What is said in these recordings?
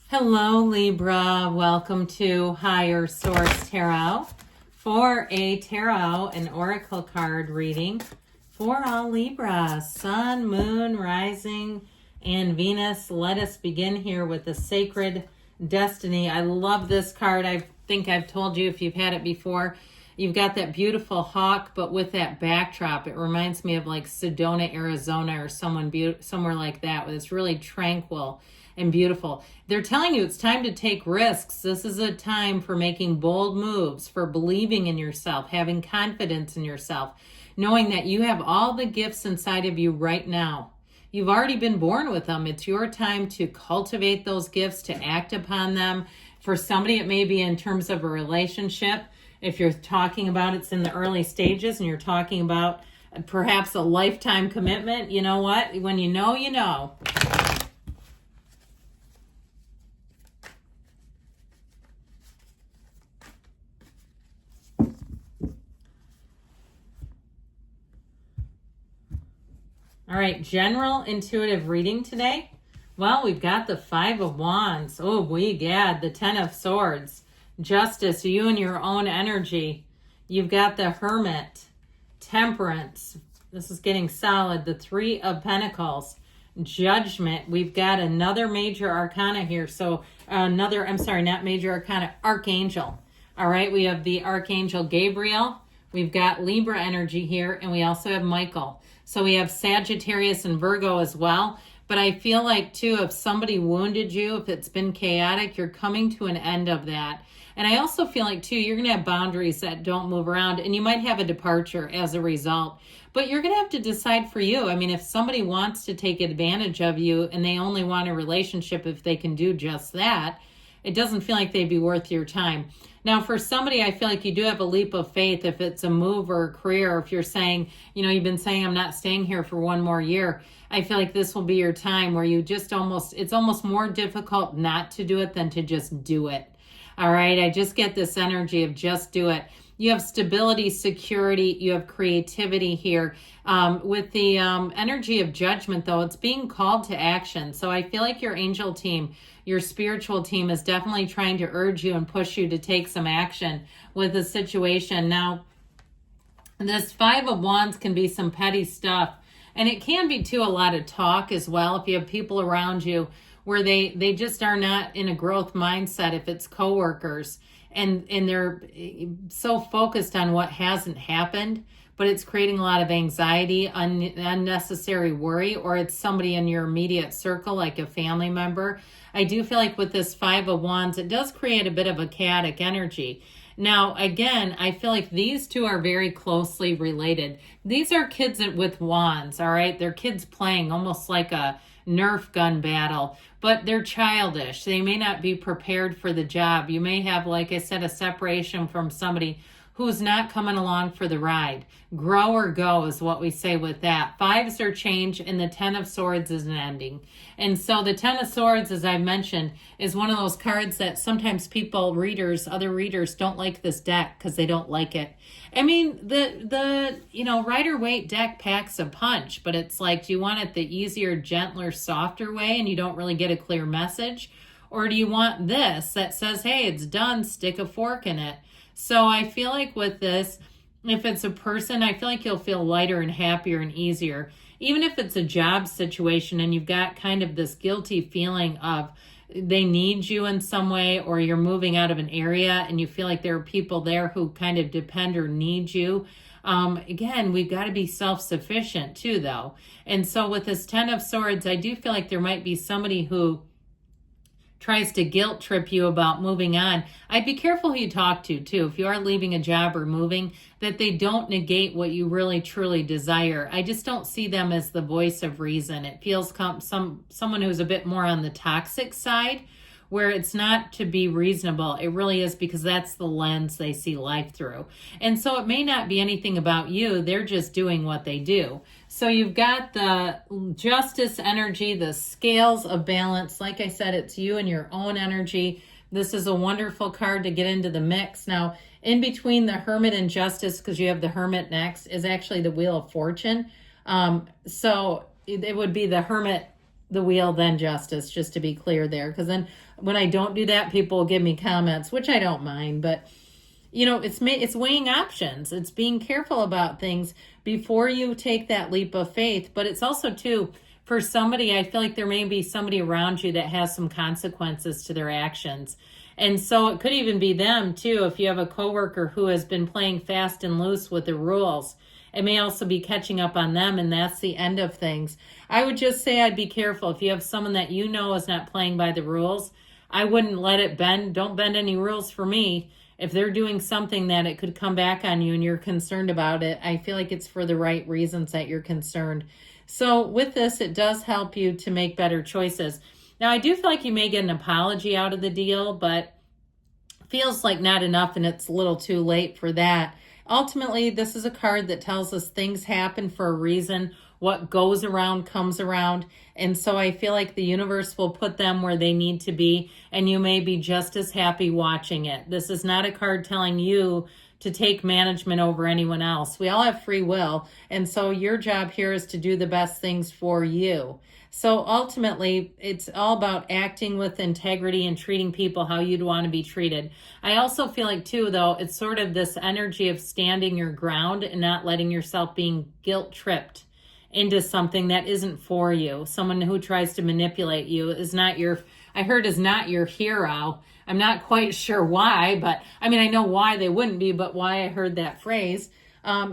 Hello, Libra. Welcome to Higher Source Tarot for a tarot and oracle card reading for all Libra. Sun, Moon, Rising, and Venus. Let us begin here with the Sacred Destiny. I love this card. I think I've told you if you've had it before. You've got that beautiful hawk, but with that backdrop, it reminds me of like Sedona, Arizona, or somewhere like that. It's really tranquil and beautiful. They're telling you it's time to take risks. This is a time for making bold moves, for believing in yourself, having confidence in yourself, knowing that you have all the gifts inside of you right now. You've already been born with them. It's your time to cultivate those gifts, to act upon them. For somebody, it may be in terms of a relationship. If you're talking about it's in the early stages and you're talking about perhaps a lifetime commitment, you know what? When you know, you know. All right, general intuitive reading today. Well, we've got the Five of Wands. Oh, we got the Ten of Swords. Justice, you and your own energy. You've got the Hermit. Temperance. This is getting solid. The Three of Pentacles. Judgment. We've got another major arcana here. So not major arcana, Archangel. All right, we have the Archangel Gabriel. We've got Libra energy here, and we also have Michael. So we have Sagittarius and Virgo as well. But I feel like, too, if somebody wounded you, if it's been chaotic, you're coming to an end of that. And I also feel like, too, you're going to have boundaries that don't move around, and you might have a departure as a result. But you're going to have to decide for you. I mean, if somebody wants to take advantage of you and they only want a relationship if they can do just that, it doesn't feel like they'd be worth your time. Now, for somebody, I feel like you do have a leap of faith if it's a move or a career. If you're saying, you've been saying, I'm not staying here for one more year. I feel like this will be your time where you just it's almost more difficult not to do it than to just do it. All right. I just get this energy of just do it. You have stability, security, you have creativity here. With the energy of judgment, though, it's being called to action. So I feel like your angel team, your spiritual team is definitely trying to urge you and push you to take some action with the situation. Now, this Five of Wands can be some petty stuff. And it can be, too, a lot of talk as well. If you have people around you where they just are not in a growth mindset, if it's coworkers, and they're so focused on what hasn't happened, but it's creating a lot of anxiety, unnecessary worry, or it's somebody in your immediate circle, like a family member. I do feel like with this Five of Wands, it does create a bit of a chaotic energy. Now, again, I feel like these two are very closely related. These are kids with wands, all right? They're kids playing almost like a Nerf gun battle, but they're childish. They may not be prepared for the job. You may have, like I said, a separation from somebody who's not coming along for the ride. Grow or go is what we say with that. Fives are change, and the Ten of Swords is an ending. And so the Ten of Swords, as I mentioned, is one of those cards that sometimes other readers don't like this deck because they don't like it. I mean, the Rider-Waite deck packs a punch, but it's like, do you want it the easier, gentler, softer way and you don't really get a clear message? Or do you want this that says, hey, it's done, stick a fork in it? So I feel like with this, if it's a person, I feel like you'll feel lighter and happier and easier. Even if it's a job situation and you've got kind of this guilty feeling of they need you in some way, or you're moving out of an area and you feel like there are people there who kind of depend or need you. Again, we've got to be self-sufficient too, though. And so with this Ten of Swords, I do feel like there might be somebody who tries to guilt trip you about moving on. I'd be careful who you talk to, too. If you are leaving a job or moving, that they don't negate what you really, truly desire. I just don't see them as the voice of reason. It feels someone who's a bit more on the toxic side, where it's not to be reasonable. It really is because that's the lens they see life through. And so it may not be anything about you. They're just doing what they do. So you've got the justice energy, the scales of balance. Like I said, it's you and your own energy. This is a wonderful card to get into the mix. Now, in between the Hermit and Justice, because you have the Hermit next, is actually the Wheel of Fortune. So it would be the Hermit the wheel, then justice, just to be clear there. Because then when I don't do that, people will give me comments, which I don't mind. But, it's weighing options. It's being careful about things before you take that leap of faith. But it's also, too, for somebody, I feel like there may be somebody around you that has some consequences to their actions. And so it could even be them, too, if you have a coworker who has been playing fast and loose with the rules. It may also be catching up on them, and that's the end of things. I would just say I'd be careful. If you have someone that you know is not playing by the rules, I wouldn't let it bend. Don't bend any rules for me. If they're doing something that it could come back on you and you're concerned about it, I feel like it's for the right reasons that you're concerned. So with this, it does help you to make better choices. Now, I do feel like you may get an apology out of the deal, but feels like not enough, and it's a little too late for that. Ultimately, this is a card that tells us things happen for a reason. What goes around comes around. And so I feel like the universe will put them where they need to be, and you may be just as happy watching it. This is not a card telling you to take management over anyone else. We all have free will. And so your job here is to do the best things for you. So ultimately, it's all about acting with integrity and treating people how you'd want to be treated. I also feel like, too, though, it's sort of this energy of standing your ground and not letting yourself being guilt-tripped into something that isn't for you. Someone who tries to manipulate you is not your hero. I'm not quite sure why, but I know why they wouldn't be, but why I heard that phrase.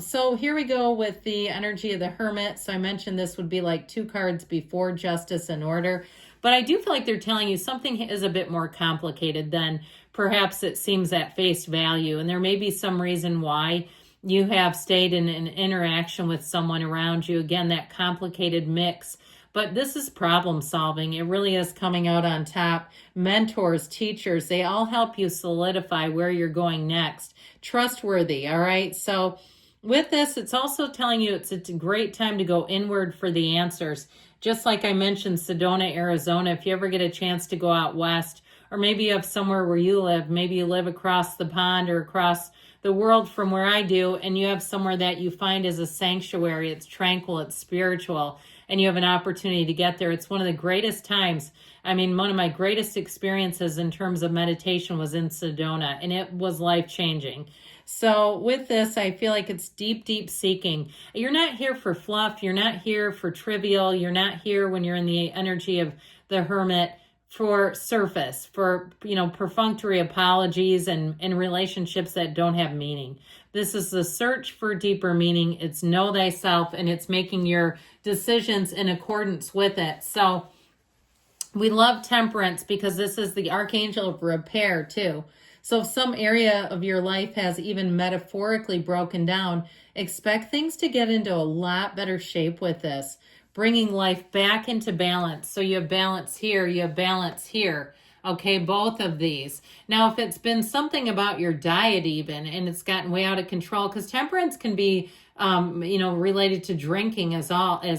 So here we go with the energy of the Hermit. So I mentioned this would be like 2 cards before Justice and Order, but I do feel like they're telling you something is a bit more complicated than perhaps it seems at face value. And there may be some reason why you have stayed in an interaction with someone around you. Again, that complicated mix. But this is problem solving. It really is coming out on top. Mentors, teachers, they all help you solidify where you're going next. Trustworthy, all right? So with this, it's also telling you it's a great time to go inward for the answers. Just like I mentioned, Sedona, Arizona, if you ever get a chance to go out west, or maybe you have somewhere where you live, maybe you live across the pond or across the world from where I do, and you have somewhere that you find is a sanctuary, it's tranquil, it's spiritual, and you have an opportunity to get there. It's one of the greatest times. One of my greatest experiences in terms of meditation was in Sedona, and it was life-changing. So with this, I feel like it's deep, deep seeking. You're not here for fluff. You're not here for trivial. You're not here when you're in the energy of the Hermit for surface, for, perfunctory apologies and relationships that don't have meaning. This is the search for deeper meaning. It's know thyself, and it's making your decisions in accordance with it. So we love Temperance because this is the Archangel of Repair too. So if some area of your life has even metaphorically broken down, expect things to get into a lot better shape with this, bringing life back into balance. So you have balance here, you have balance here. Okay, both of these. Now, if it's been something about your diet even, and it's gotten way out of control, because temperance can be, related to drinking as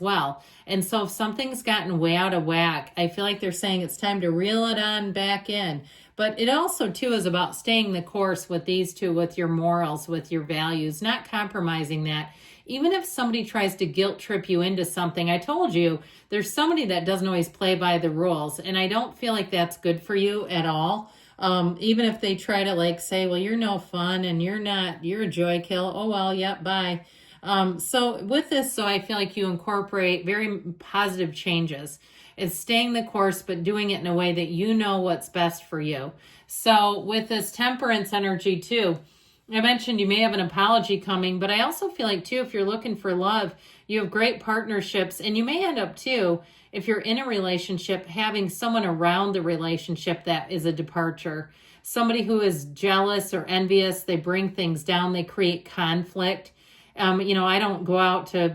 well. And so if something's gotten way out of whack, I feel like they're saying it's time to reel it on back in. But it also, too, is about staying the course with these two, with your morals, with your values, not compromising that. Even if somebody tries to guilt trip you into something, I told you, there's somebody that doesn't always play by the rules. And I don't feel like that's good for you at all. Even if they try to say, well, you're no fun and you're a joy kill. Oh, well, yep, bye. So with this, I feel like you incorporate very positive changes. It's staying the course, but doing it in a way that you know what's best for you. So with this temperance energy too, I mentioned you may have an apology coming, but I also feel like too, if you're looking for love, you have great partnerships, and you may end up too, if you're in a relationship, having someone around the relationship that is a departure. Somebody who is jealous or envious, they bring things down, they create conflict. I don't go out to,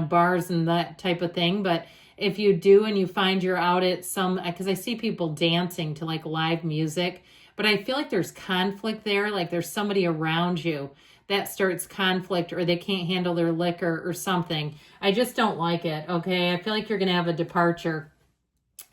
bars and that type of thing, but if you do and you find you're out at because I see people dancing to live music, but I feel like there's conflict there, there's somebody around you that starts conflict, or they can't handle their liquor or something. I just don't like it, okay? I feel like you're going to have a departure.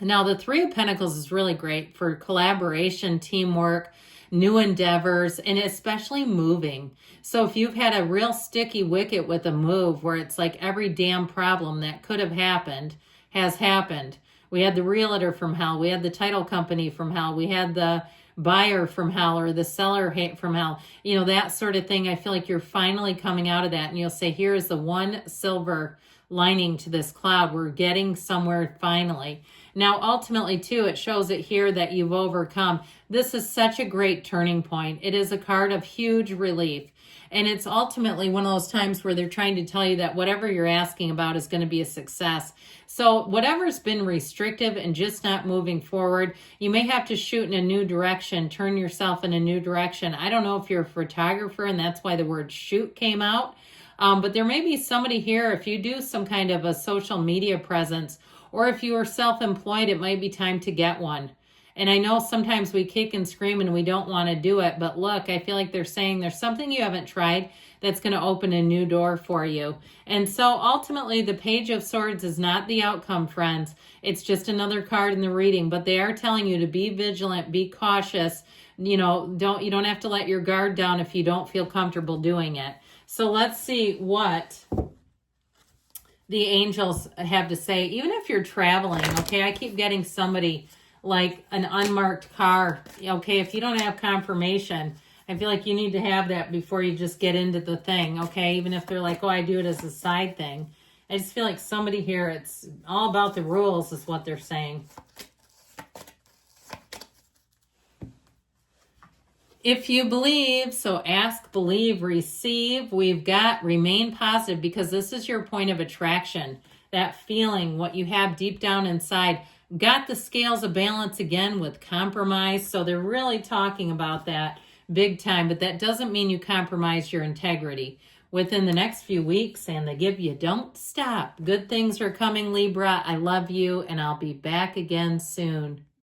Now, the Three of Pentacles is really great for collaboration, teamwork, new endeavors, and especially moving. So if you've had a real sticky wicket with a move where it's every damn problem that could have happened has happened, We had the realtor from hell. We had the title company from hell. We had the buyer from hell or the seller from hell. You know, that sort of thing. I feel like you're finally coming out of that, and you'll say, here is the one silver lining to this cloud. We're getting somewhere finally. Now, ultimately, too, it shows it here that you've overcome. This is such a great turning point. It is a card of huge relief. And it's ultimately one of those times where they're trying to tell you that whatever you're asking about is going to be a success. So whatever's been restrictive and just not moving forward, you may have to shoot in a new direction, turn yourself in a new direction. I don't know if you're a photographer and that's why the word shoot came out. But there may be somebody here, if you do some kind of a social media presence, or if you are self-employed, it might be time to get one. And I know sometimes we kick and scream and we don't want to do it, but look, I feel like they're saying there's something you haven't tried that's going to open a new door for you. And so ultimately, the Page of Swords is not the outcome, friends. It's just another card in the reading, but they are telling you to be vigilant, be cautious. You know, you don't have to let your guard down if you don't feel comfortable doing it. So let's see what the angels have to say. Even if you're traveling, okay, I keep getting somebody like an unmarked car. Okay, if you don't have confirmation, I feel like you need to have that before you just get into the thing, okay? Even if they're like, oh, I do it as a side thing. I just feel like somebody here, it's all about the rules is what they're saying. If you believe, so ask, believe, receive. We've got remain positive, because this is your point of attraction. That feeling, what you have deep down inside. Got the scales of balance again with compromise. So they're really talking about that big time, but that doesn't mean you compromise your integrity. Within the next few weeks, and they give you don't stop. Good things are coming, Libra. I love you, and I'll be back again soon.